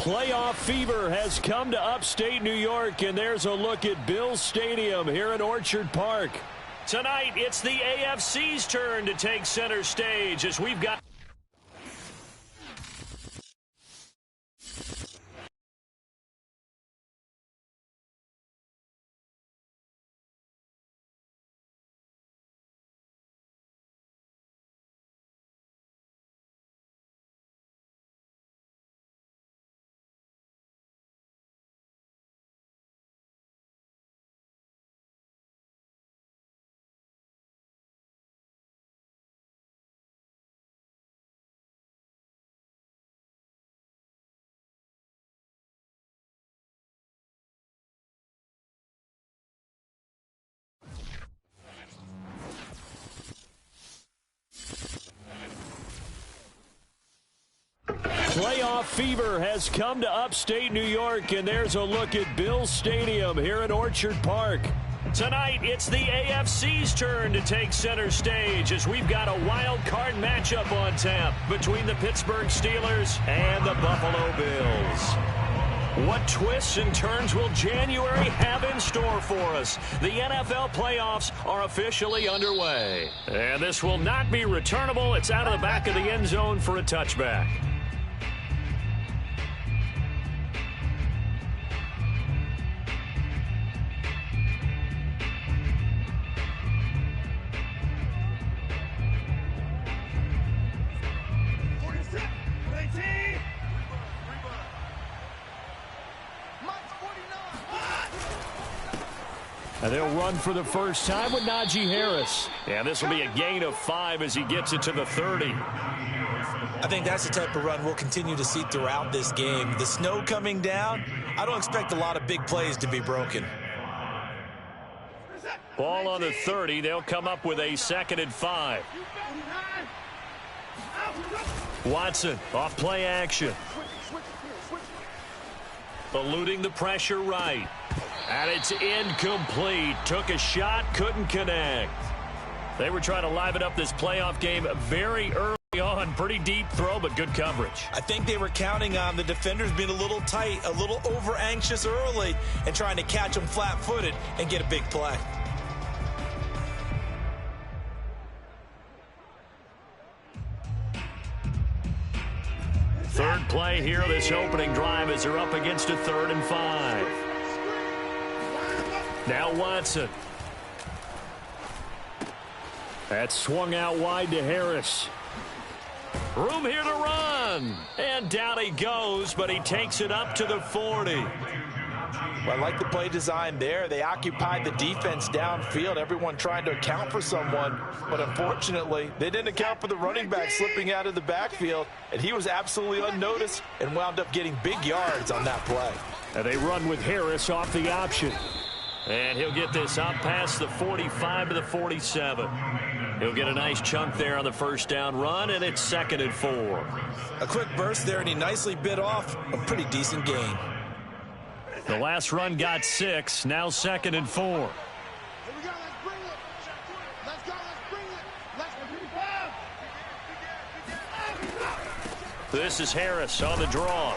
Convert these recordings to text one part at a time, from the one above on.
Playoff fever has come to upstate New York, and there's a look at Bills Stadium here in Orchard Park. Tonight, it's the AFC's turn to take center stage as we've got... Playoff fever has come to upstate New York, and there's a look at Bills Stadium here in Orchard Park. Tonight, it's the AFC's turn to take center stage as we've got a wild card matchup on tap between the Pittsburgh Steelers and the Buffalo Bills. What twists and turns will January have in store for us? The NFL playoffs are officially underway. And this will not be returnable. It's out of the back of the end zone for a touchback. And they'll run for the first time with Najee Harris. And this will be a gain of 5 as he gets it to the 30. I think that's the type of run we'll continue to see throughout this game. The snow coming down, I don't expect a lot of big plays to be broken. Ball on the 30. They'll come up with a 2nd and 5. Watson off play action. Eluding the pressure right. And it's incomplete. Took a shot, couldn't connect. They were trying to liven up this playoff game very early on. Pretty deep throw, but good coverage. I think they were counting on the defenders being a little tight, a little over-anxious early, and trying to catch them flat-footed and get a big play. Third play here, this opening drive as they're up against a 3rd and 5. Now Watson. That's swung out wide to Harris. Room here to run. And down he goes, but he takes it up to the 40. Well, I like the play design there. They occupied the defense downfield, everyone trying to account for someone. But unfortunately, they didn't account for the running back slipping out of the backfield. And he was absolutely unnoticed and wound up getting big yards on that play. And they run with Harris off the option. And he'll get this up past the 45 to the 47. He'll get a nice chunk there on the first down run, and it's 2nd and 4. A quick burst there, and he nicely bit off a pretty decent gain. The last run got 6, now 2nd and 4. Here we go, let's bring it. Let's go, let's bring it. This is Harris on the draw.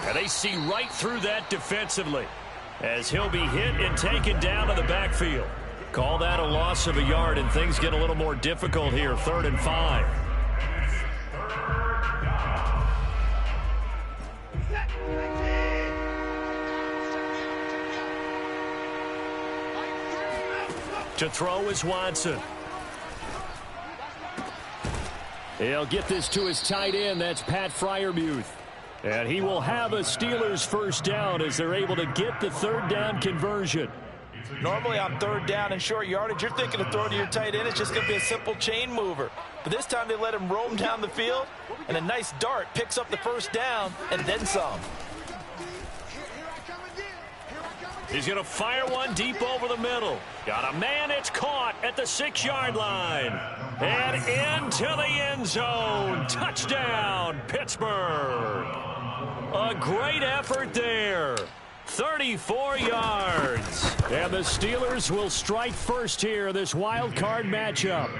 And they see right through that defensively as he'll be hit and taken down to the backfield. Call that a loss of a yard, and things get a little more difficult here. 3rd and 5. To throw is Watson. He'll get this to his tight end. That's Pat Freiermuth. And he will have a Steelers first down as they're able to get the 3rd down conversion. Normally on 3rd down and short yardage, you're thinking of throwing to your tight end. It's just going to be a simple chain mover. But this time they let him roam down the field, and a nice dart picks up the first down and then some. He's going to fire one deep over the middle. Got a man, it's caught at the 6-yard line. And into the end zone. Touchdown, Pittsburgh. A great effort there. 34 yards. And the Steelers will strike first here, this wild card matchup.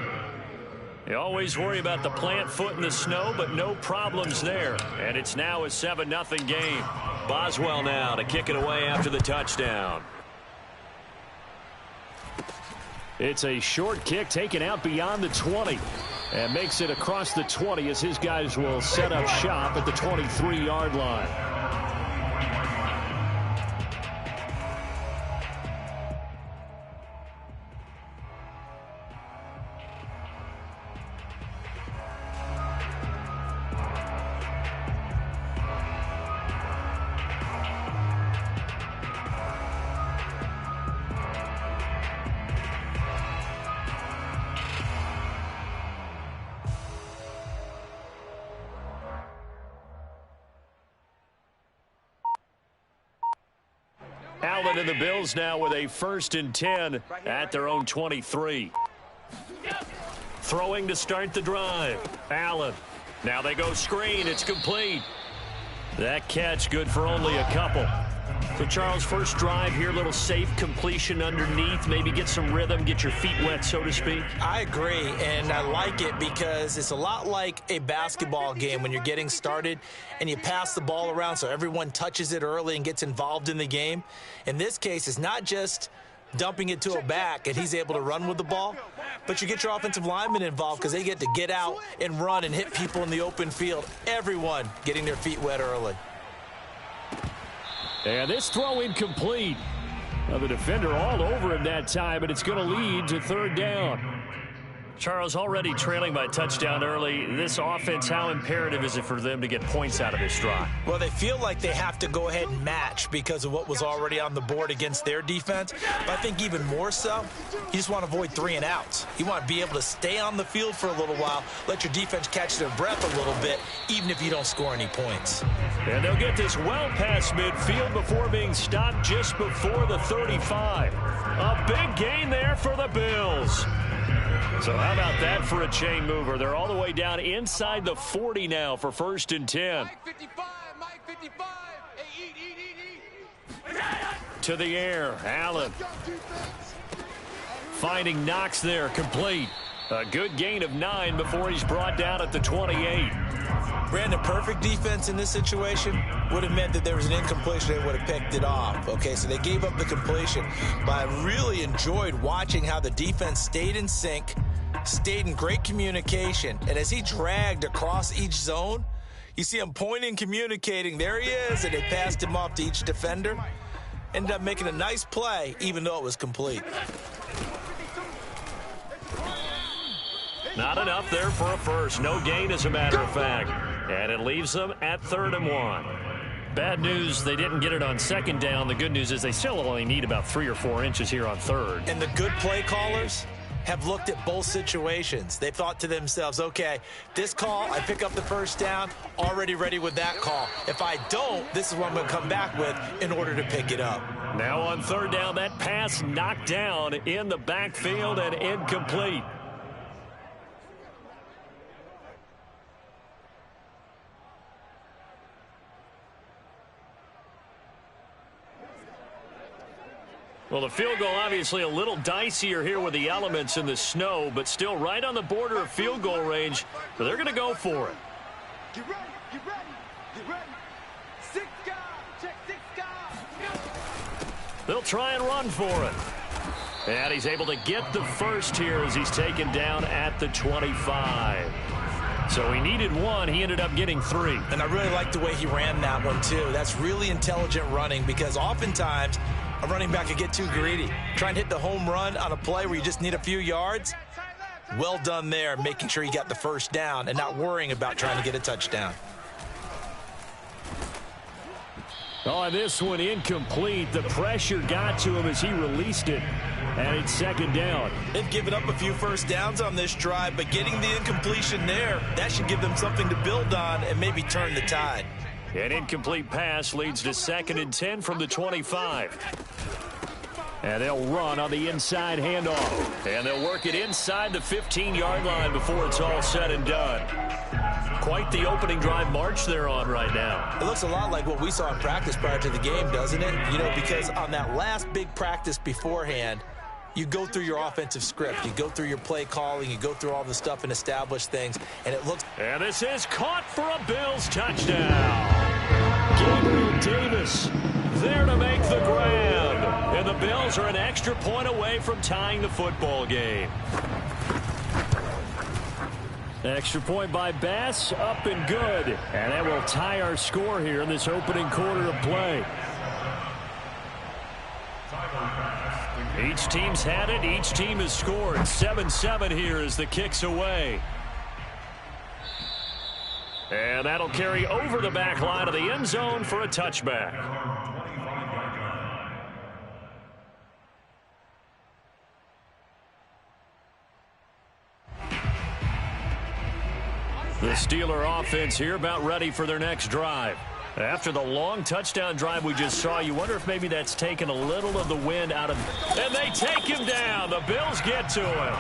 You always worry about the plant foot in the snow, but no problems there. And it's now a 7-0 game. Boswell now to kick it away after the touchdown. It's a short kick taken out beyond the 20 and makes it across the 20 as his guys will set up shop at the 23-yard line. Allen and the Bills now with a 1st and 10 at their own 23. Throwing to start the drive. Allen. Now they go screen. It's complete. That catch good for only a couple. So, Charles, first drive here, little safe completion underneath. Maybe get some rhythm, get your feet wet, so to speak. I agree, and I like it because it's a lot like a basketball game when you're getting started and you pass the ball around so everyone touches it early and gets involved in the game. In this case, it's not just dumping it to a back and he's able to run with the ball, but you get your offensive linemen involved because they get to get out and run and hit people in the open field. Everyone getting their feet wet early. And this throw incomplete. Well, the defender all over him that time, but it's going to lead to 3rd down. Charles, already trailing by a touchdown early. This offense, how imperative is it for them to get points out of this drive? Well, they feel like they have to go ahead and match because of what was already on the board against their defense. But I think even more so, you just want to avoid 3 and outs. You want to be able to stay on the field for a little while, let your defense catch their breath a little bit, even if you don't score any points. And they'll get this well past midfield before being stopped just before the 35. A big gain there for the Bills. So how about that for a chain mover? They're all the way down inside the 40 now for 1st and 10. Mike 55, Mike 55. Hey, eat. To the air, Allen. Finding Knox there, complete. A good gain of 9 before he's brought down at the 28. Brandon, perfect defense in this situation would have meant that there was an incompletion. They would have picked it off. Okay, so they gave up the completion. But I really enjoyed watching how the defense stayed in sync, stayed in great communication. And as he dragged across each zone, you see him pointing, communicating. There he is, and they passed him off to each defender. Ended up making a nice play, even though it was complete. Not enough there for a first. No gain, as a matter of fact. And it leaves them at 3rd and 1. Bad news, they didn't get it on 2nd down. The good news is they still only need about 3 or 4 inches here on 3rd. And the good play callers have looked at both situations. They thought to themselves, okay, this call, I pick up the 1st down, already ready with that call. If I don't, this is what I'm going to come back with in order to pick it up. Now on 3rd down, that pass knocked down in the backfield and incomplete. Well, the field goal obviously a little dicier here with the elements in the snow, but still right on the border of field goal range. So they're going to go for it. Get ready, get ready, get ready. 6 guys, check 6 guys. They'll try and run for it. And he's able to get the first here as he's taken down at the 25. So he needed 1. He ended up getting 3. And I really like the way he ran that one, too. That's really intelligent running because oftentimes a running back could get too greedy. Try and hit the home run on a play where you just need a few yards. Well done there, making sure he got the 1st down and not worrying about trying to get a touchdown. On this one, incomplete. The pressure got to him as he released it. And it's 2nd down. They've given up a few 1st downs on this drive, but getting the incompletion there, that should give them something to build on and maybe turn the tide. An incomplete pass leads to 2nd and 10 from the 25. And they'll run on the inside handoff. And they'll work it inside the 15-yard line before it's all said and done. Quite the opening drive march they're on right now. It looks a lot like what we saw in practice prior to the game, doesn't it? You know, because on that last big practice beforehand, you go through your offensive script. You go through your play calling. You go through all the stuff and establish things. And it looks... And this is caught for a Bills touchdown. Gabriel Davis there to make the grab. And the Bills are an extra point away from tying the football game. Extra point by Bass, up and good. And that will tie our score here in this opening quarter of play. Each team's had it. Each team has scored. 7-7 here as the kick's away. And that'll carry over the back line of the end zone for a touchback. The Steeler offense here about ready for their next drive. After the long touchdown drive we just saw, you wonder if maybe that's taken a little of the wind out of... And they take him down. The Bills get to him.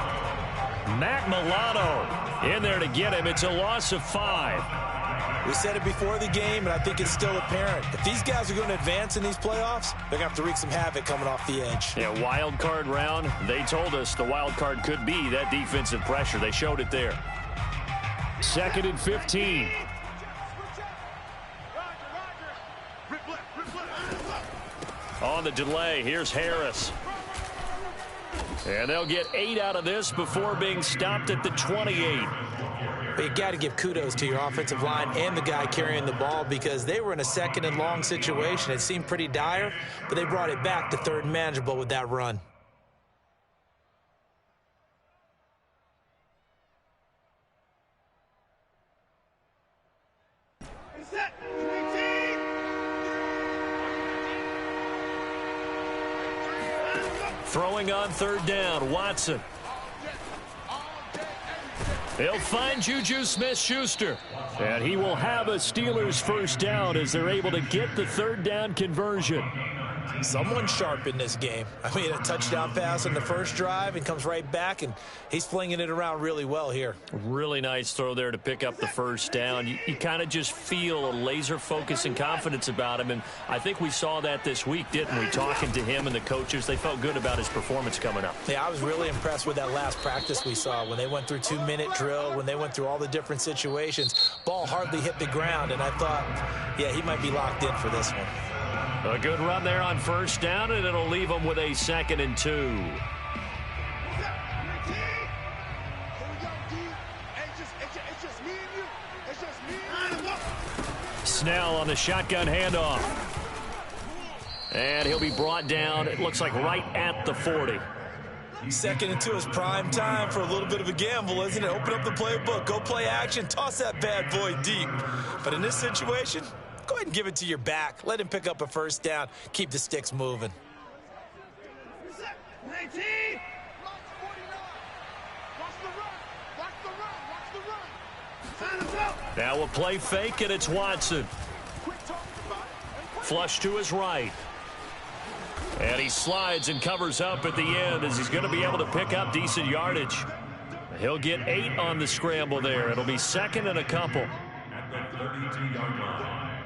Matt Milano in there to get him. It's a loss of 5. We said it before the game, and I think it's still apparent. If these guys are going to advance in these playoffs, they're going to have to wreak some havoc coming off the edge. Yeah, wild card round. They told us the wild card could be that defensive pressure. They showed it there. 2nd and 15. On the delay, here's Harris. And they'll get 8 out of this before being stopped at the 28. But you got to give kudos to your offensive line and the guy carrying the ball, because they were in a 2nd and long situation. It seemed pretty dire, but they brought it back to 3rd and manageable with that run. Throwing on 3rd down, Watson. They'll find Juju Smith-Schuster. And he will have a Steelers 1st down as they're able to get the 3rd down conversion. Someone sharp in this game. I mean, a touchdown pass on the first drive and comes right back, and he's flinging it around really well here. Really nice throw there to pick up the 1st down. You kind of just feel a laser focus and confidence about him, and I think we saw that this week, didn't we? Talking to him and the coaches, they felt good about his performance coming up. Yeah, I was really impressed with that last practice we saw when they went through 2-minute drill, when they went through all the different situations. Ball hardly hit the ground, and I thought, yeah, he might be locked in for this one. A good run there on 1st down, and it'll leave them with a 2nd and 2. Snell on the shotgun handoff. And he'll be brought down, it looks like right at the 40. 2nd and 2 is prime time for a little bit of a gamble, isn't it? Open up the playbook, go play action, toss that bad boy deep. But in this situation, go ahead and give it to your back. Let him pick up a 1st down. Keep the sticks moving. 19. Now a play fake, and it's Watson. Flush to his right. And he slides and covers up at the end as he's going to be able to pick up decent yardage. He'll get 8 on the scramble there. It'll be 2nd and a couple. At the 32-yard line.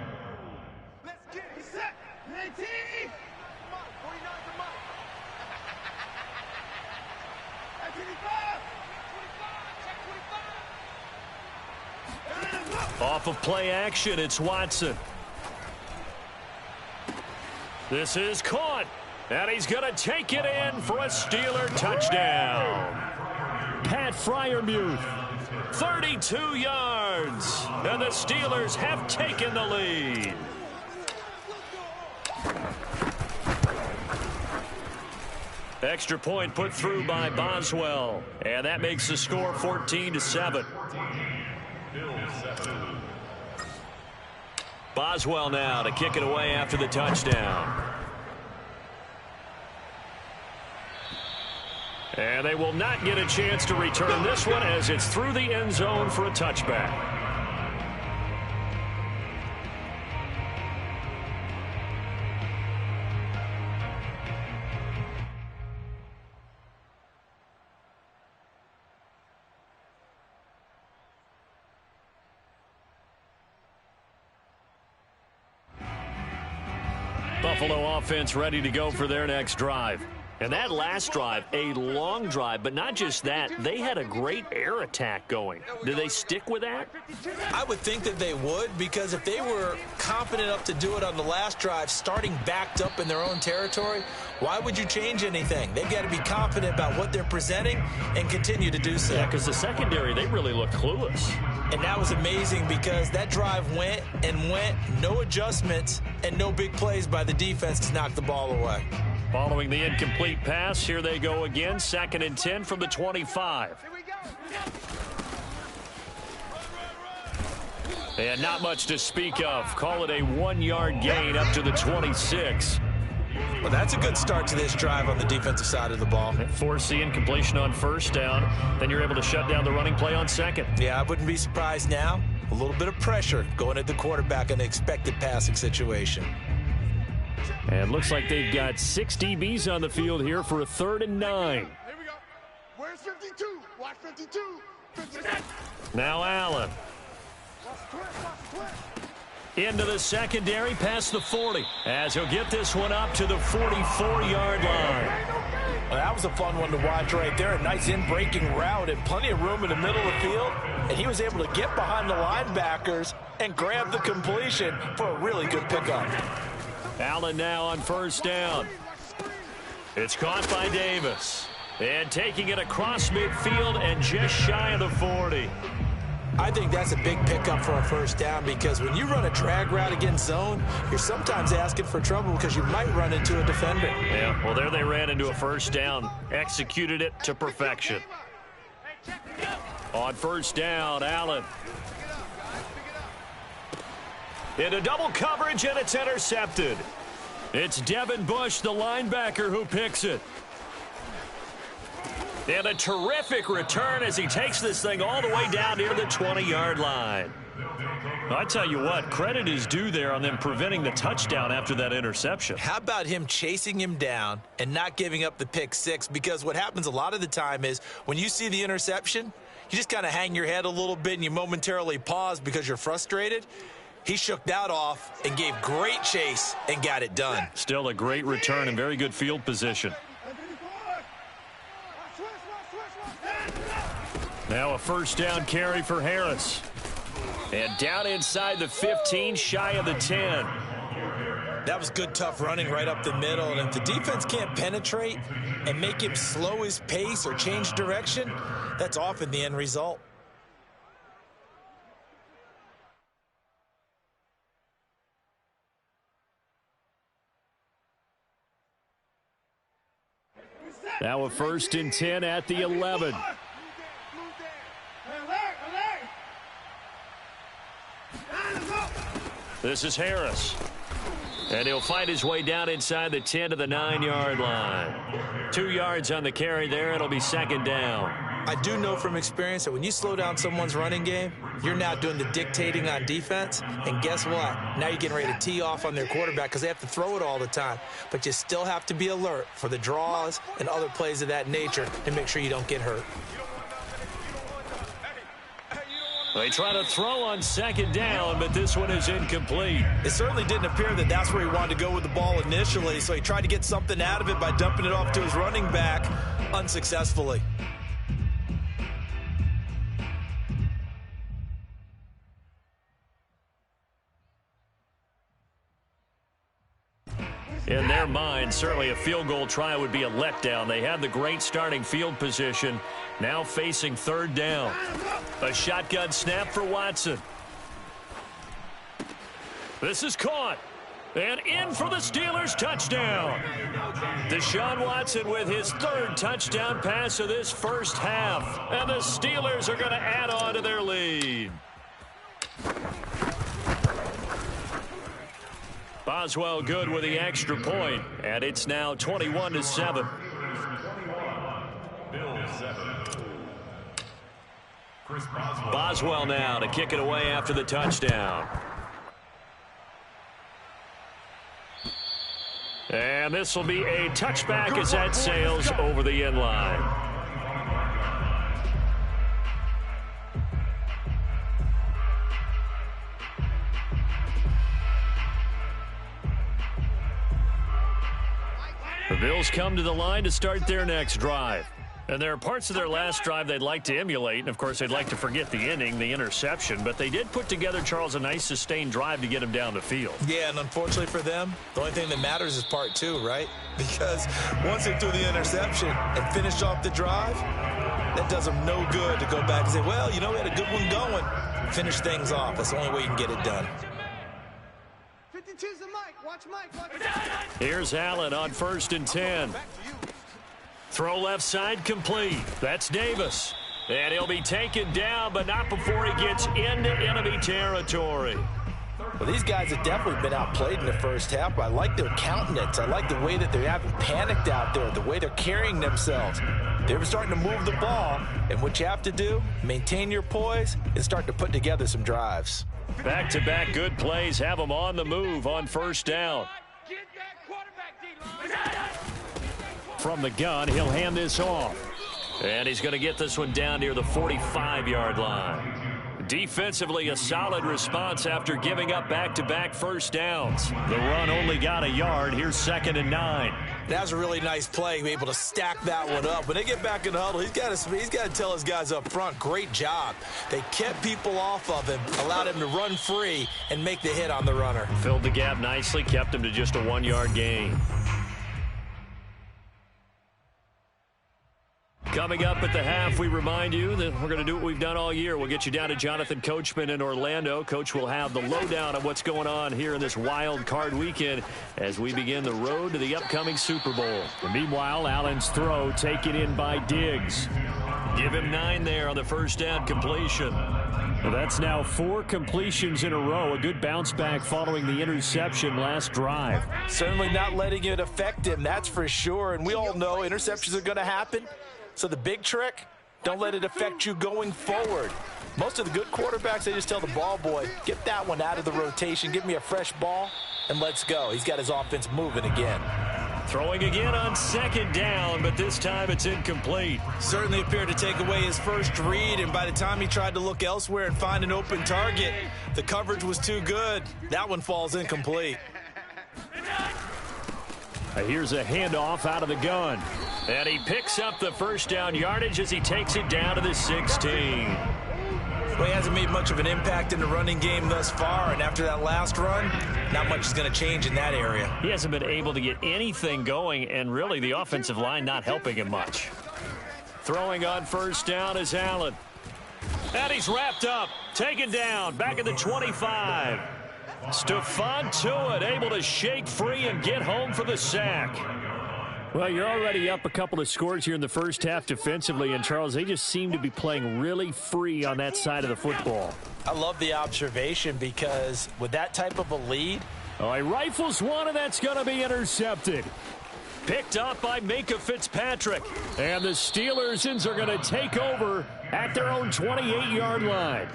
Let's get it set. 19. Come on, 49 to Mike. At 25. 25. Check 25. Off of play action, it's Watson. This is caught, and he's going to take it in for a Steeler touchdown. Pat Freiermuth, 32 yards, and the Steelers have taken the lead. Extra point put through by Boswell, and that makes the score 14-7. Boswell now to kick it away after the touchdown. And they will not get a chance to return this one as it's through the end zone for a touchback. Buffalo offense ready to go for their next drive. And that last drive, a long drive, but not just that. They had a great air attack going. Do they stick with that? I would think that they would, because if they were confident enough to do it on the last drive, starting backed up in their own territory, why would you change anything? They've got to be confident about what they're presenting and continue to do so. Yeah, because the secondary, they really looked clueless. And that was amazing because that drive went and went, no adjustments, and no big plays by the defense to knock the ball away. Following the incomplete pass, here they go again, 2nd and 10 from the 25. And not much to speak of. Call it a 1-yard gain up to the 26. Well, that's a good start to this drive on the defensive side of the ball. Force the incompletion on 1st down. Then you're able to shut down the running play on 2nd. Yeah, I wouldn't be surprised now. A little bit of pressure going at the quarterback in an expected passing situation. And looks like they've got 6 DBs on the field here for a 3rd and 9. Here we go. Where's 52? Watch 52. 52. Now Allen. Watch twist. Into the secondary, past the 40, as he'll get this one up to the 44-yard line. Well, that was a fun one to watch right there. A nice in-breaking route and plenty of room in the middle of the field. And he was able to get behind the linebackers and grab the completion for a really good pickup. Allen now on 1st down. It's caught by Davis. And taking it across midfield and just shy of the 40. I think that's a big pickup for a 1st down, because when you run a drag route against zone, you're sometimes asking for trouble because you might run into a defender. Yeah, well, there they ran into a 1st down. Executed it to perfection. On 1st down, Allen. Into double coverage, and it's intercepted. It's Devin Bush, the linebacker, who picks it. And a terrific return as he takes this thing all the way down near the 20-yard line. I tell you what, credit is due there on them preventing the touchdown after that interception. How about him chasing him down and not giving up the pick 6? Because what happens a lot of the time is when you see the interception, you just kind of hang your head a little bit and you momentarily pause because you're frustrated. He shook that off and gave great chase and got it done. Still a great return and very good field position. Now a 1st down carry for Harris. And down inside the 15, shy of the 10. That was good, tough running right up the middle. And if the defense can't penetrate and make him slow his pace or change direction, that's often the end result. Now a 1st and 10 at the 11. This is Harris. And he'll find his way down inside the 10 to the 9-yard line. 2 yards on the carry there. It'll be 2nd down. I do know from experience that when you slow down someone's running game, you're now doing the dictating on defense. And guess what? Now you're getting ready to tee off on their quarterback because they have to throw it all the time. But you still have to be alert for the draws and other plays of that nature and make sure you don't get hurt. They try to throw on 2nd down, but this one is incomplete. It certainly didn't appear that that's where he wanted to go with the ball initially, so he tried to get something out of it by dumping it off to his running back unsuccessfully. In their mind, certainly a field goal try would be a letdown. They had the great starting field position, now facing 3rd down. A shotgun snap for Watson. This is caught. And in for the Steelers touchdown. Deshaun Watson with his 3rd touchdown pass of this 1st half. And the Steelers are going to add on to their lead. Boswell good with the extra point, and it's now 21-7. Boswell now to kick it away after the touchdown. And this will be a touchback as that sails over the end line. Bills come to the line to start their next drive. And there are parts of their last drive they'd like to emulate. And, of course, they'd like to forget the inning, the interception. But they did put together, Charles, a nice sustained drive to get him down the field. Yeah, and unfortunately for them, the only thing that matters is part two, right? Because once they threw the interception and finished off the drive, that does them no good to go back and say, well, you know, we had a good one going. Finish things off. That's the only way you can get it done. 52's the mic. Watch Mike. Here's Allen on 1st and 10. Throw left side complete. That's Davis. And he'll be taken down, but not before he gets into enemy territory. Well, these guys have definitely been outplayed in the first half, but I like their countenance. I like the way that they haven't panicked out there, the way they're carrying themselves. They're starting to move the ball, and what you have to do, maintain your poise and start to put together some drives. Back-to-back good plays have them on the move on 1st down. From the gun, he'll hand this off. And he's going to get this one down near the 45-yard line. Defensively, a solid response after giving up back-to-back first downs. The run only got a yard. Here's 2nd and 9. That was a really nice play, able to stack that one up. When they get back in the huddle, he's got to tell his guys up front, great job. They kept people off of him, allowed him to run free and make the hit on the runner. Filled the gap nicely, kept him to just a 1-yard gain. Coming up at the half, we remind you that we're going to do what we've done all year. We'll get you down to Jonathan Coachman in Orlando. Coach will have the lowdown on what's going on here in this wild card weekend as we begin the road to the upcoming Super Bowl. And meanwhile, Allen's throw taken in by Diggs. Give him 9 there on the first down completion. Well, that's now 4 completions in a row. A good bounce back following the interception last drive. Certainly not letting it affect him, that's for sure. And we all know interceptions are going to happen. So the big trick, don't let it affect you going forward. Most of the good quarterbacks, they just tell the ball boy, get that one out of the rotation, give me a fresh ball, and let's go. He's got his offense moving again. Throwing again on 2nd down, but this time it's incomplete. Certainly appeared to take away his first read, and by the time he tried to look elsewhere and find an open target, the coverage was too good. That one falls incomplete. Here's a handoff out of the gun. And he picks up the first down yardage as he takes it down to the 16. Well, he hasn't made much of an impact in the running game thus far, and after that last run, not much is going to change in that area. He hasn't been able to get anything going, and really the offensive line not helping him much. Throwing on 1st down is Allen. And he's wrapped up, taken down, back at the 25. Stephon Tuitt able to shake free and get home for the sack. Well, you're already up a couple of scores here in the first half defensively, and Charles, they just seem to be playing really free on that side of the football. I love the observation because with that type of a lead. Oh, he rifles one, and that's going to be intercepted. Picked up by Minkah Fitzpatrick. And the Steelers are going to take over at their own 28-yard line.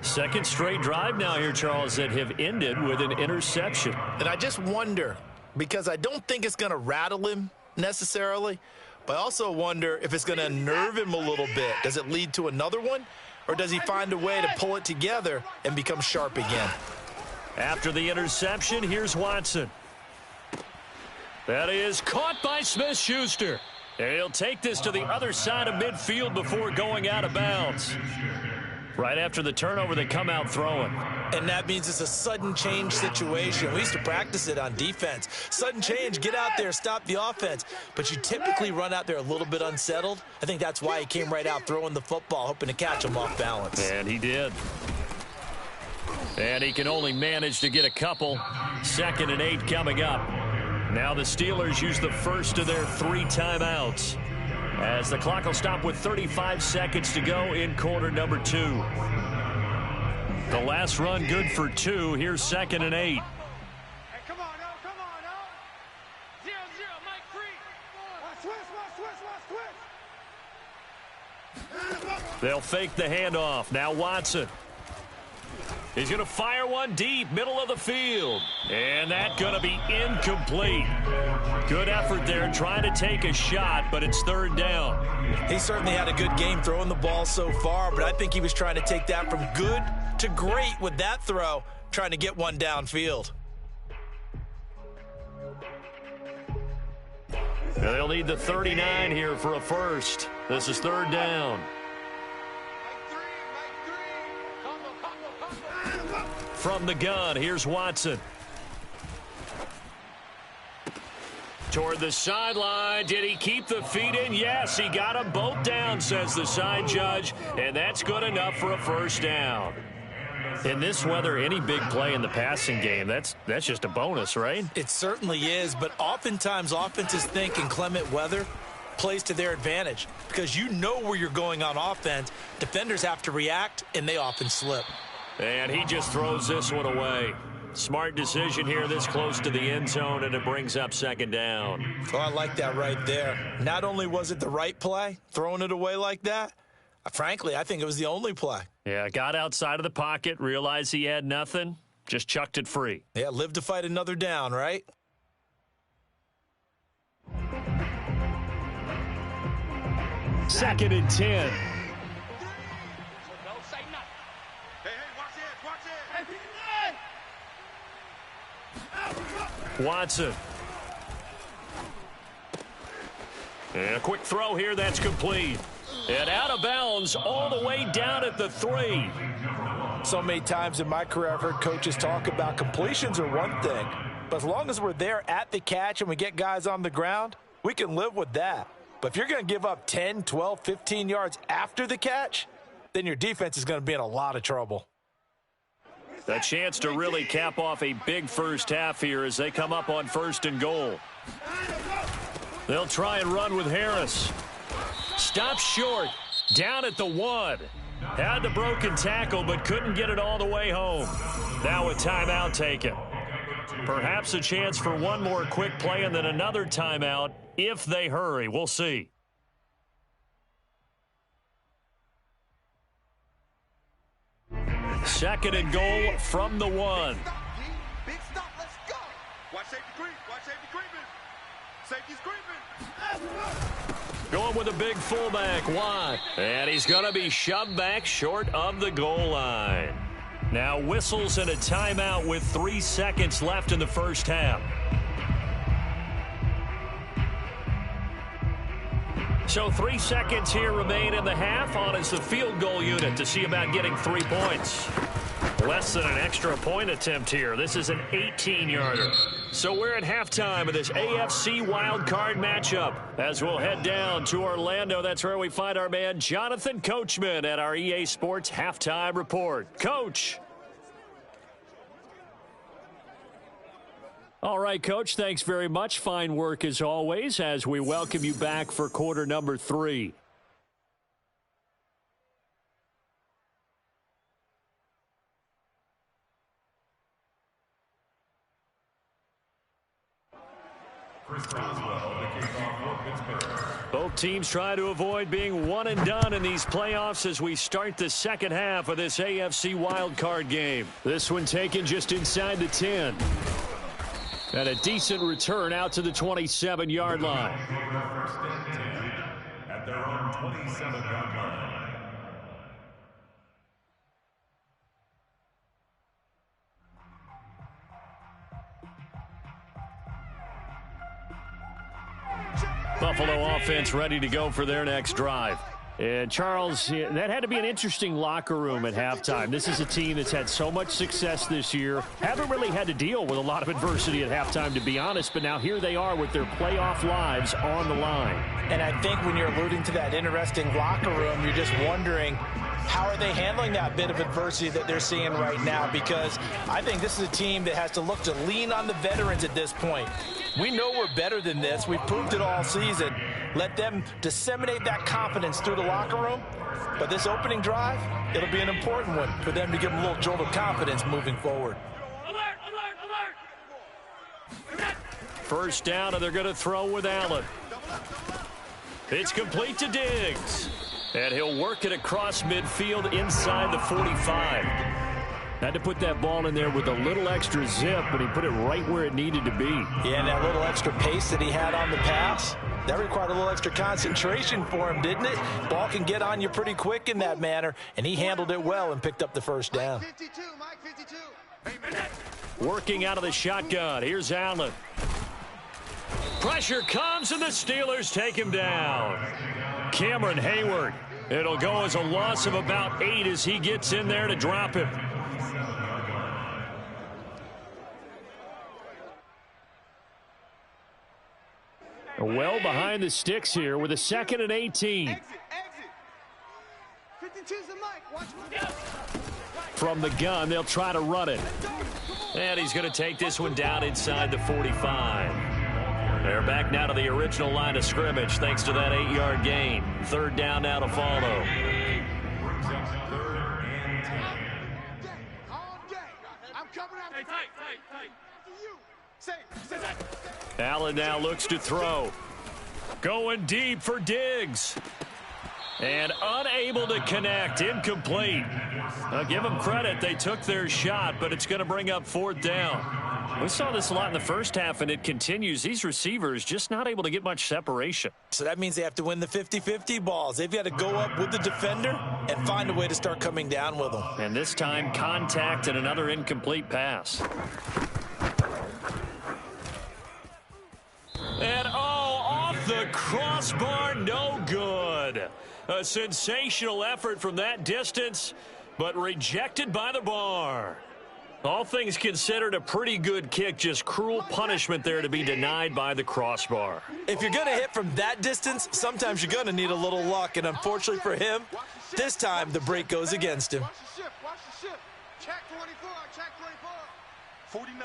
Second straight drive now here, Charles, that have ended with an interception. And I just wonder, because I don't think it's going to rattle him necessarily, but I also wonder if it's going to unnerve him a little bit. Does it lead to another one, or does he find a way to pull it together and become sharp again? After the interception, here's Watson. That is caught by Smith-Schuster. And he'll take this to the other side of midfield before going out of bounds. Right after the turnover, they come out throwing. And that means it's a sudden change situation. We used to practice it on defense. Sudden change, get out there, stop the offense. But you typically run out there a little bit unsettled. I think that's why he came right out throwing the football, hoping to catch him off balance. And he did. And he can only manage to get a couple. 2nd and 8 coming up. Now the Steelers use the first of their 3 timeouts, as the clock will stop with 35 seconds to go in quarter number 2. The last run good for 2. Here's 2nd and 8. Hey, come on, come on, 0-0, Mike free. Switch. They'll fake the handoff. Now Watson. He's going to fire one deep, middle of the field. And that's going to be incomplete. Good effort there trying to take a shot, but it's 3rd down. He certainly had a good game throwing the ball so far, but I think he was trying to take that from good to great with that throw, trying to get one downfield. Now they'll need the 39 here for a first. This is third down. From the gun, here's Watson. Toward the sideline. Did he keep the feet in? Yes, he got them both down, says the side judge. And that's good enough for a first down. In this weather, any big play in the passing game, that's just a bonus, right? It certainly is, but oftentimes offenses think in clement weather plays to their advantage because you know where you're going on offense. Defenders have to react, and they often slip. And he just throws this one away. Smart decision here this close to the end zone, and it brings up second down. Oh, I like that right there. Not only was it the right play, throwing it away like that, frankly, I think it was the only play. Yeah, got outside of the pocket, realized he had nothing, just chucked it free. Yeah, live to fight another down, right? Second and 10. Watson. And a quick throw here, that's complete. And out of bounds all the way down at the 3. So many times in my career I've heard coaches talk about completions are one thing, but as long as we're there at the catch and we get guys on the ground, we can live with that. But if you're going to give up 10, 12, 15 yards after the catch, then your defense is going to be in a lot of trouble. A chance to really cap off a big first half here as they come up on first and goal. They'll try and run with Harris. Stops short. Down at the 1. Had the broken tackle, but couldn't get it all the way home. Now a timeout taken. Perhaps a chance for one more quick play and then another timeout if they hurry. We'll see. Second and goal from the 1. Big stop, let's go. Watch safety creep, watch safety creeping. Safety's creeping. Going with a big fullback, Watt. And he's going to be shoved back short of the goal line. Now whistles and a timeout with 3 seconds left in the first half. So 3 seconds here remain in the half. On is the field goal unit to see about getting 3 points. Less than an extra point attempt here. This is an 18-yarder. So we're at halftime of this AFC wildcard matchup. As we'll head down to Orlando, that's where we find our man Jonathan Coachman at our EA Sports Halftime Report. Coach. All right, Coach, thanks very much. Fine work as always as we welcome you back for quarter number 3. Both teams try to avoid being one and done in these playoffs as we start the second half of this AFC wildcard game. This one taken just inside the 10. And a decent return out to the 27-yard line. At their own 27-yard line. Buffalo offense ready to go for their next drive. And, Charles, that had to be an interesting locker room at halftime. This is a team that's had so much success this year. Haven't really had to deal with a lot of adversity at halftime, to be honest. But now here they are with their playoff lives on the line. And I think when you're alluding to that interesting locker room, you're just wondering, how are they handling that bit of adversity that they're seeing right now? Because I think this is a team that has to look to lean on the veterans at this point. We know we're better than this. We've proved it all season. Let them disseminate that confidence through the locker room. But this opening drive, it'll be an important one for them to give them a little jolt of confidence moving forward. First down, and they're going to throw with Allen. It's complete to Diggs. And he'll work it across midfield inside the 45. Had to put that ball in there with a little extra zip, but he put it right where it needed to be. Yeah, and that little extra pace that he had on the pass, that required a little extra concentration for him, didn't it? Ball can get on you pretty quick in that manner, and he handled it well and picked up the first down. Mike 52. Working out of the shotgun. Here's Allen. Pressure comes, and the Steelers take him down. Cameron Hayward. It'll go as a loss of about 8 as he gets in there to drop him. Well behind the sticks here with a 2nd and 18. Exit. 52's the mic. Watch. From the gun, they'll try to run it. And he's going to take this one down inside the 45. They're back now to the original line of scrimmage thanks to that 8-yard gain. 3rd down now to follow. Allen now looks to throw. Going deep for Diggs. And unable to connect. Incomplete. I'll give them credit. They took their shot, but it's going to bring up 4th down. We saw this a lot in the first half, and it continues. These receivers just not able to get much separation. So that means they have to win the 50-50 balls. They've got to go up with the defender and find a way to start coming down with them. And this time, contact and another incomplete pass. And, off the crossbar, no good. A sensational effort from that distance, but rejected by the bar. All things considered, a pretty good kick, just cruel punishment there to be denied by the crossbar. If you're going to hit from that distance, sometimes you're going to need a little luck, and unfortunately for him, this time the break goes against him. Watch the shift. Check 24. 49.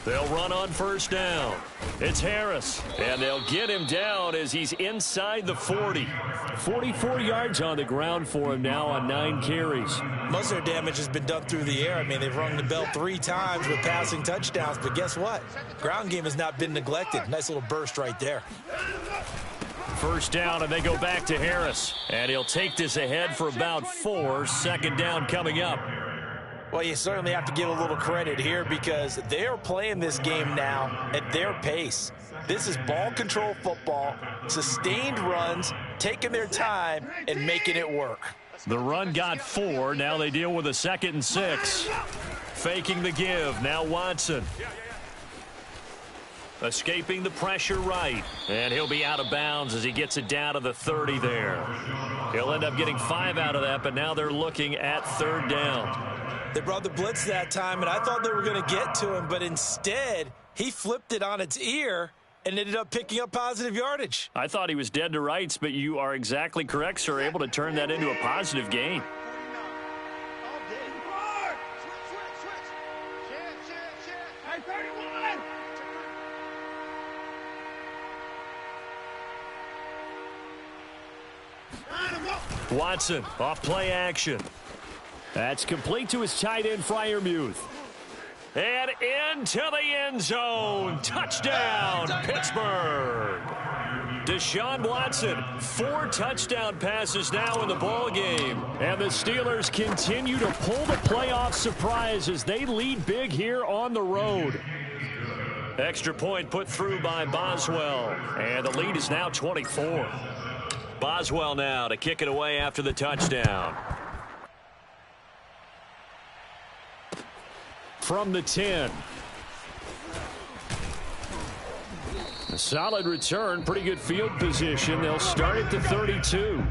They'll run on 1st down. It's Harris, and they'll get him down as he's inside the 40. 44 yards on the ground for him now on 9 carries. Most of their damage has been done through the air. I mean, they've rung the bell 3 times with passing touchdowns, but guess what? Ground game has not been neglected. Nice little burst right there. 1st down, and they go back to Harris. And he'll take this ahead for about 4. 2nd down coming up. Well, you certainly have to give a little credit here because they're playing this game now at their pace. This is ball control football, sustained runs, taking their time, and making it work. The run got 4. Now they deal with a 2nd and 6. Faking the give. Now Watson. Escaping the pressure right. And he'll be out of bounds as he gets it down to the 30 there. He'll end up getting 5 out of that, but now they're looking at 3rd down. They brought the blitz that time, and I thought they were going to get to him, but instead he flipped it on its ear and ended up picking up positive yardage. I thought he was dead to rights, but you are exactly correct, sir. Able to turn that into a positive gain. Hey, 31. Watson off play action. That's complete to his tight end, Freiermuth. And into the end zone. Touchdown, Pittsburgh. Deshaun Watson, 4 touchdown passes now in the ball game. And the Steelers continue to pull the playoff surprise as they lead big here on the road. Extra point put through by Boswell. And the lead is now 24. Boswell now to kick it away after the touchdown. From the 10. A solid return, pretty good field position. They'll start at the 32.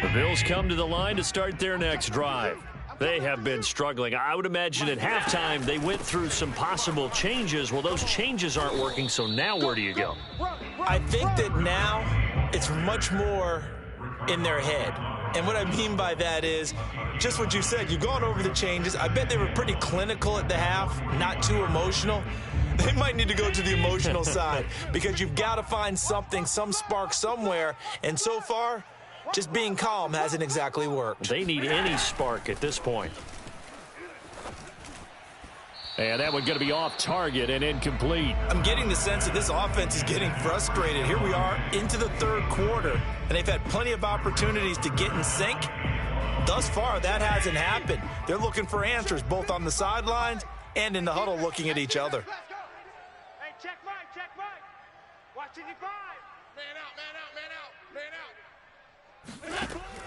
The Bills come to the line to start their next drive. They have been struggling. I would imagine at halftime they went through some possible changes. Well, those changes aren't working, so now where do you go? I think that now it's much more in their head. And what I mean by that is just what you said. You've gone over the changes. I bet they were pretty clinical at the half, not too emotional. They might need to go to the emotional side because you've got to find something, some spark somewhere. And so far, just being calm hasn't exactly worked. They need any spark at this point. And that one's going to be off target and incomplete. I'm getting the sense that this offense is getting frustrated. Here we are into the 3rd quarter, and they've had plenty of opportunities to get in sync. Thus far, that hasn't happened. They're looking for answers both on the sidelines and in the huddle looking at each other. Hey, check Mike. Watch 55.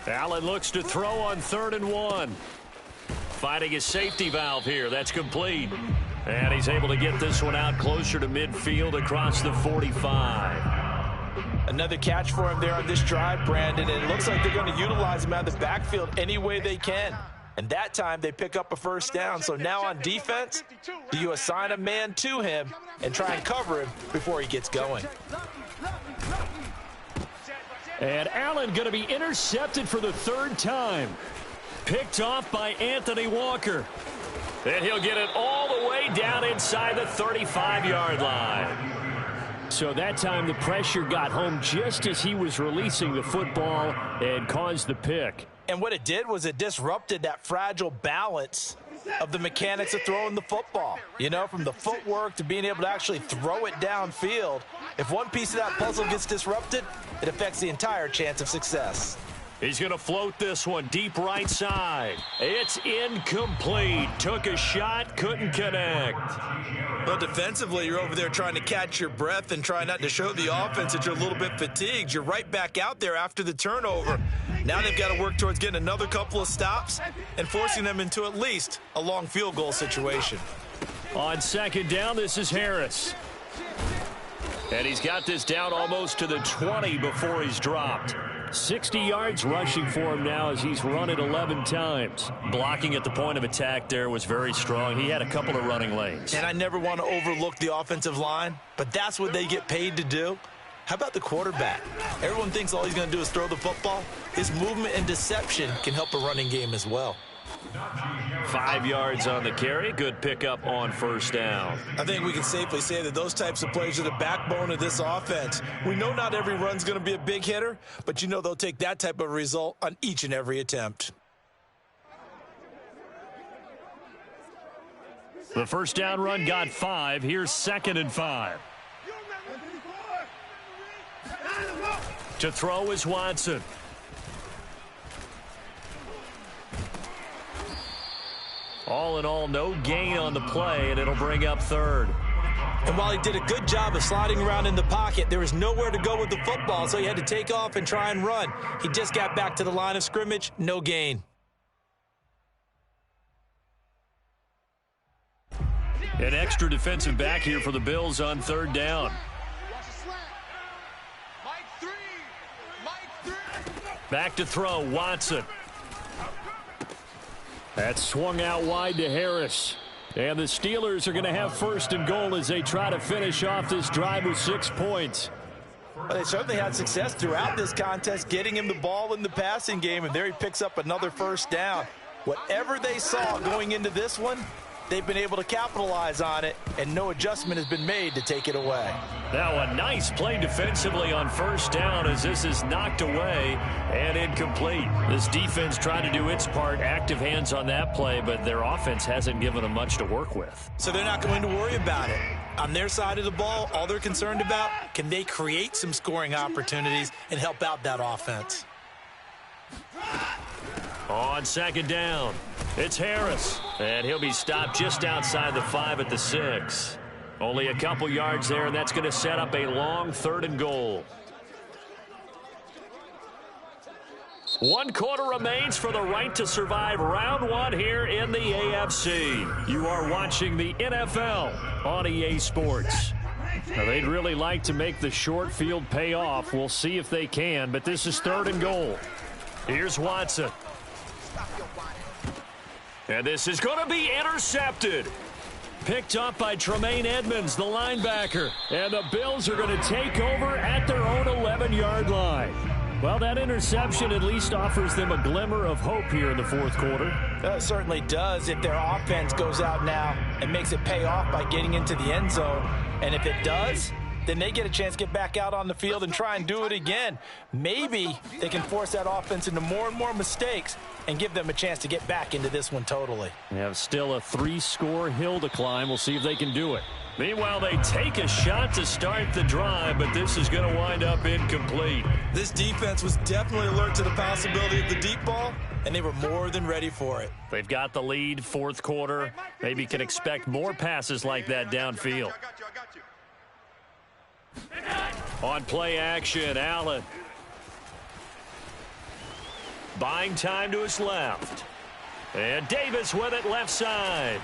Allen looks to throw on 3rd and 1. Finding a safety valve here. That's complete. And he's able to get this one out closer to midfield across the 45. Another catch for him there on this drive, Brandon, and it looks like they're going to utilize him out of the backfield any way they can. And that time they pick up a first down. So now on defense, do you assign a man to him and try and cover him before he gets going? And Allen going to be intercepted for the 3rd time. Picked off by Anthony Walker. And he'll get it all the way down inside the 35-yard line. So that time the pressure got home just as he was releasing the football and caused the pick. And what it did was it disrupted that fragile balance of the mechanics of throwing the football. You know, from the footwork to being able to actually throw it downfield. If one piece of that puzzle gets disrupted, it affects the entire chance of success. He's going to float this one deep right side. It's incomplete. Took a shot, couldn't connect. Well, defensively, you're over there trying to catch your breath and try not to show the offense that you're a little bit fatigued. You're right back out there after the turnover. Now they've got to work towards getting another couple of stops and forcing them into at least a long field goal situation. On 2nd down, this is Harris. And he's got this down almost to the 20 before he's dropped. 60 yards rushing for him now as he's run it 11 times. Blocking at the point of attack there was very strong. He had a couple of running lanes. And I never want to overlook the offensive line, but that's what they get paid to do. How about the quarterback? Everyone thinks all he's going to do is throw the football. His movement and deception can help a running game as well. 5 yards on the carry. Good pickup on 1st down. I think we can safely say that those types of plays are the backbone of this offense. We know not every run's going to be a big hitter, but you know they'll take that type of result on each and every attempt. The 1st down run got 5. Here's 2nd and 5. To throw is Watson. All in all, no gain on the play, and it'll bring up 3rd. And while he did a good job of sliding around in the pocket, there was nowhere to go with the football, so he had to take off and try and run. He just got back to the line of scrimmage, no gain. An extra defensive back here for the Bills on 3rd down. Back to throw, Watson. That swung out wide to Harris. And the Steelers are going to have 1st and goal as they try to finish off this drive with 6 points. Well, they certainly had success throughout this contest, getting him the ball in the passing game, and there he picks up another 1st down. Whatever they saw going into this one, they've been able to capitalize on it, and no adjustment has been made to take it away. Now a nice play defensively on 1st down as this is knocked away and incomplete. This defense tried to do its part, active hands on that play, but their offense hasn't given them much to work with. So they're not going to worry about it. On their side of the ball, all they're concerned about, can they create some scoring opportunities and help out that offense? On 2nd down, it's Harris, and he'll be stopped just outside the 5 at the 6. Only a couple yards there, and that's going to set up a long 3rd and goal. 1 quarter remains for the right to survive round 1 here in the AFC. You are watching the NFL on EA Sports. Now, they'd really like to make the short field pay off. We'll see if they can, but this is 3rd and goal. Here's Watson. And this is going to be intercepted. Picked up by Tremaine Edmonds, the linebacker. And the Bills are going to take over at their own 11-yard line. Well, that interception at least offers them a glimmer of hope here in the 4th quarter. It certainly does if their offense goes out now and makes it pay off by getting into the end zone. And if it does, then they get a chance to get back out on the field and try and do it again. Maybe they can force that offense into more and more mistakes and give them a chance to get back into this one totally. They have still a 3-score hill to climb. We'll see if they can do it. Meanwhile, they take a shot to start the drive, but this is going to wind up incomplete. This defense was definitely alert to the possibility of the deep ball, and they were more than ready for it. They've got the lead, 4th quarter. Maybe can expect more passes like that downfield. On play action, Allen. Buying time to his left. And Davis with it left side.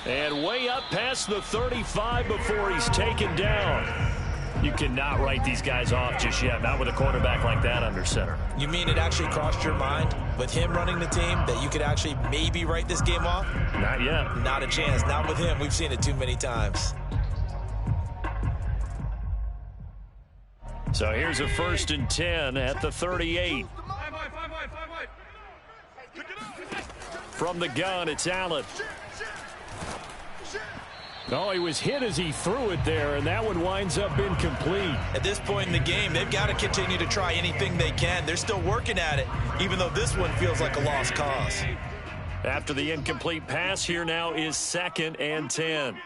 And way up past the 35 before he's taken down. You cannot write these guys off just yet, not with a quarterback like that under center. You mean it actually crossed your mind with him running the team that you could actually maybe write this game off? Not yet. Not a chance. Not with him. We've seen it too many times. So here's a 1st and 10 at the 38. From the gun, it's Allen. Oh, he was hit as he threw it there, and that one winds up incomplete. At this point in the game, they've got to continue to try anything they can. They're still working at it, even though this one feels like a lost cause. After the incomplete pass, here now is 2nd and 10.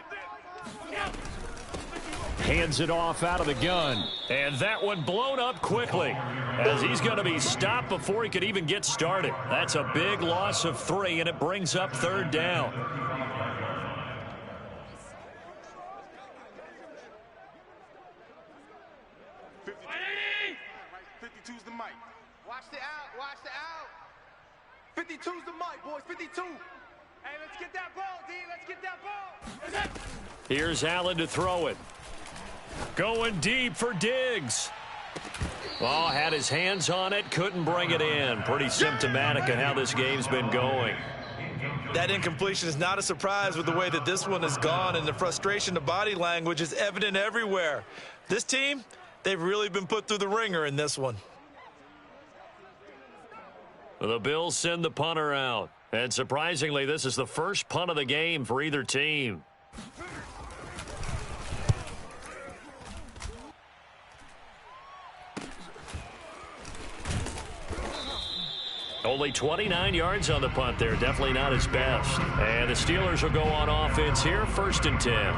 Hands it off out of the gun. And that one blown up quickly as he's going to be stopped before he could even get started. That's a big loss of 3, and it brings up 3rd down. Watch the out. Watch the out. 52's the mic, boys. 52. Hey, let's get that ball, D. Let's get that ball. Here's Allen to throw it. Going deep for Diggs. Oh, had his hands on it. Couldn't bring it in. Pretty symptomatic of how this game's been going. That incompletion is not a surprise with the way that this one has gone, and the frustration of body language is evident everywhere. This team, they've really been put through the ringer in this one. The Bills send the punter out. And surprisingly, this is the first punt of the game for either team. Only 29 yards on the punt there. Definitely not his best. And the Steelers will go on offense here. 1st and 10.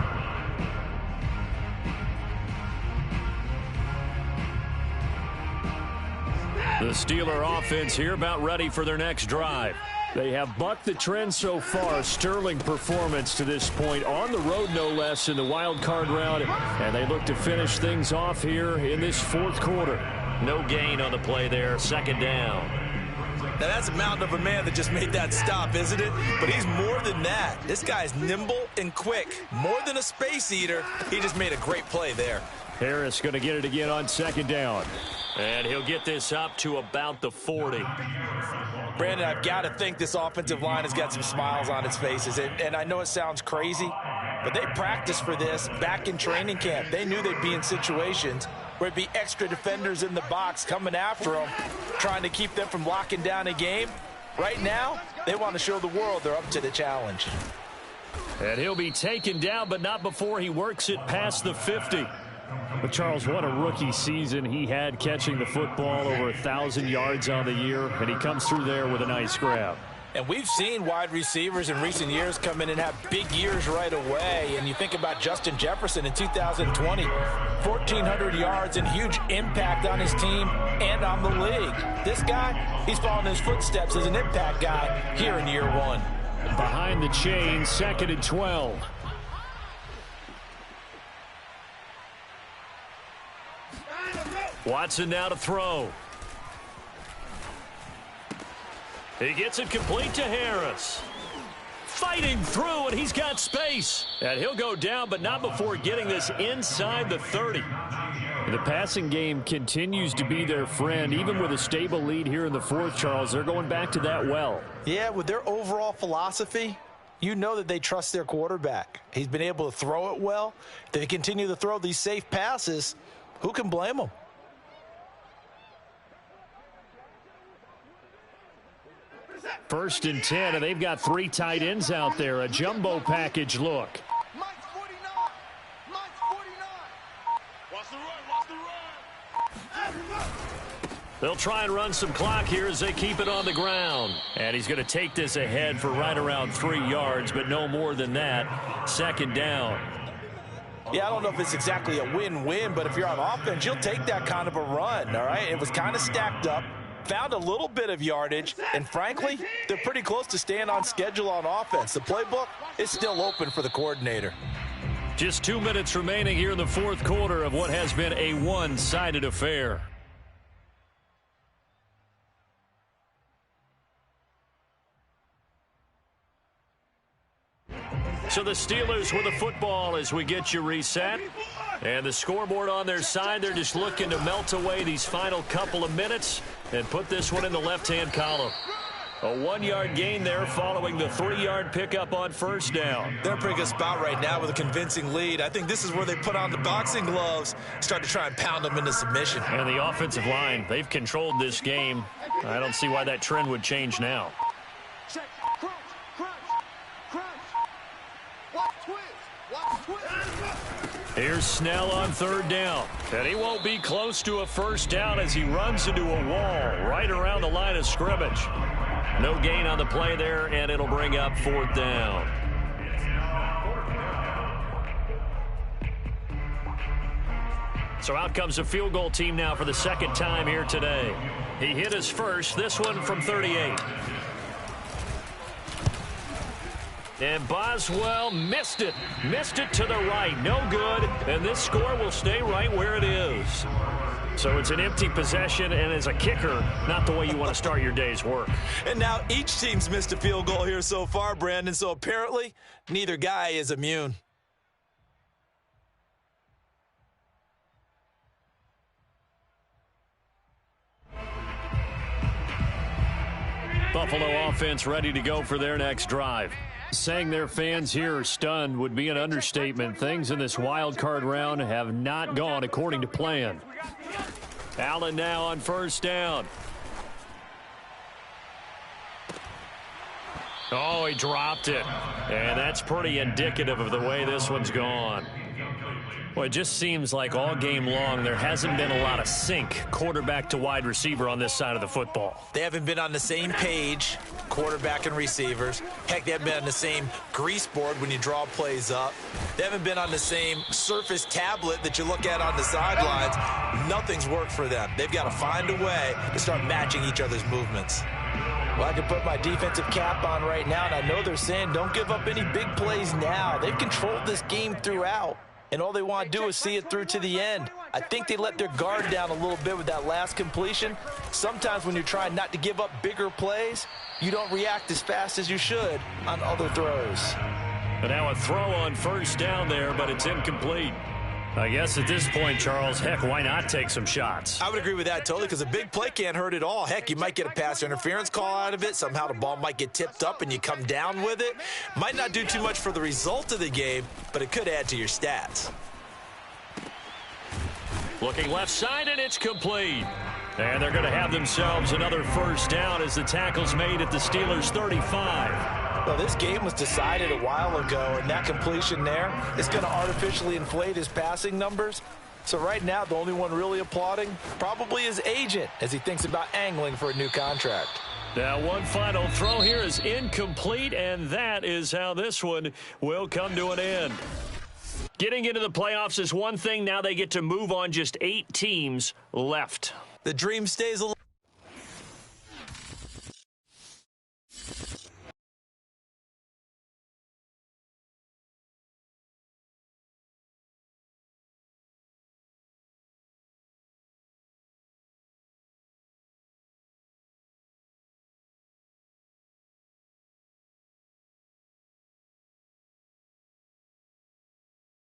The Steeler offense here about ready for their next drive. They have bucked the trend so far. Sterling performance to this point on the road, no less, in the wild card round. And they look to finish things off here in this 4th quarter. No gain on the play there. 2nd down. Now, that's a mountain of a man that just made that stop, isn't it? But he's more than that. This guy's nimble and quick. More than a space eater. He just made a great play there. Harris going to get it again on 2nd down. And he'll get this up to about the 40. Brandon, I've got to think this offensive line has got some smiles on its faces. And I know it sounds crazy, but they practiced for this back in training camp. They knew they'd be in situations where it'd be extra defenders in the box coming after them, trying to keep them from locking down a game. Right now, they want to show the world they're up to the challenge. And he'll be taken down, but not before he works it past the 50. But Charles, what a rookie season he had, catching the football over 1,000 yards on the year, and he comes through there with a nice grab. And we've seen wide receivers in recent years come in and have big years right away. And you think about Justin Jefferson in 2020, 1,400 yards and huge impact on his team and on the league. This guy, he's following his footsteps as an impact guy here in year 1. Behind the chain, 2nd and 12. Watson now to throw. He gets it complete to Harris. Fighting through, and he's got space. And he'll go down, but not before getting this inside the 30. The passing game continues to be their friend. Even with a stable lead here in the 4th, Charles, they're going back to that well. Yeah, with their overall philosophy, you know that they trust their quarterback. He's been able to throw it well. They continue to throw these safe passes. Who can blame them? First and 10, and they've got 3 tight ends out there. A jumbo package look. Mike's 49. Mike's 49. Watch the run. Watch the run. They'll try and run some clock here as they keep it on the ground. And he's going to take this ahead for right around 3 yards, but no more than that. 2nd down. Yeah, I don't know if it's exactly a win-win, but if you're on offense, you'll take that kind of a run, all right? It was kind of stacked up. Found a little bit of yardage, and frankly, they're pretty close to staying on schedule on offense. The playbook is still open for the coordinator. Just 2 minutes remaining here in the fourth quarter of what has been a one-sided affair. So the Steelers with the football as we get you reset. And the scoreboard on their side, they're just looking to melt away these final couple of minutes and put this one in the left-hand column. A 1-yard gain there following the 3-yard pickup on first down. They're in a pretty good spot right now with a convincing lead. I think this is where they put on the boxing gloves, start to try and pound them into submission. And the offensive line, they've controlled this game. I don't see why that trend would change now. Check. Crunch. Watch twist. Here's Snell on third down. And he won't be close to a first down as he runs into a wall right around the line of scrimmage. No gain on the play there, and it'll bring up fourth down. So out comes the field goal team now for the second time here today. He hit his first, this one from 38. And Boswell missed it. Missed it to the right. No good. And this score will stay right where it is. So it's an empty possession, and as a kicker, not the way you want to start your day's work. And now each team's missed a field goal here so far, Brandon, so apparently neither guy is immune. Buffalo offense ready to go for their next drive. Saying their fans here are stunned would be an understatement. Things in this wild card round have not gone according to plan. Allen now on first down. Oh, he dropped it. And that's pretty indicative of the way this one's gone. Well, it just seems like all game long there hasn't been a lot of sync quarterback to wide receiver on this side of the football. They haven't been on the same page, quarterback and receivers. Heck, they haven't been on the same grease board when you draw plays up. They haven't been on the same surface tablet that you look at on the sidelines. Nothing's worked for them. They've got to find a way to start matching each other's movements. Well, I can put my defensive cap on right now, and I know they're saying don't give up any big plays now. They've controlled this game throughout. And all they want to do is see it through to the end. I think they let their guard down a little bit with that last completion. Sometimes when you're trying not to give up bigger plays, you don't react as fast as you should on other throws. And now a throw on first down there, but it's incomplete. I guess at this point, Charles, heck, why not take some shots? I would agree with that totally, because a big play can't hurt at all. Heck, you might get a pass interference call out of it. Somehow the ball might get tipped up and you come down with it. Might not do too much for the result of the game, but it could add to your stats. Looking left side, and it's complete. And they're going to have themselves another first down as the tackle's made at the Steelers' 35. Well, this game was decided a while ago, and that completion there is going to artificially inflate his passing numbers. So right now, the only one really applauding probably his agent as he thinks about angling for a new contract. Now one final throw here is incomplete, and that is how this one will come to an end. Getting into the playoffs is one thing. Now they get to move on. Just 8 teams left. The dream stays alive.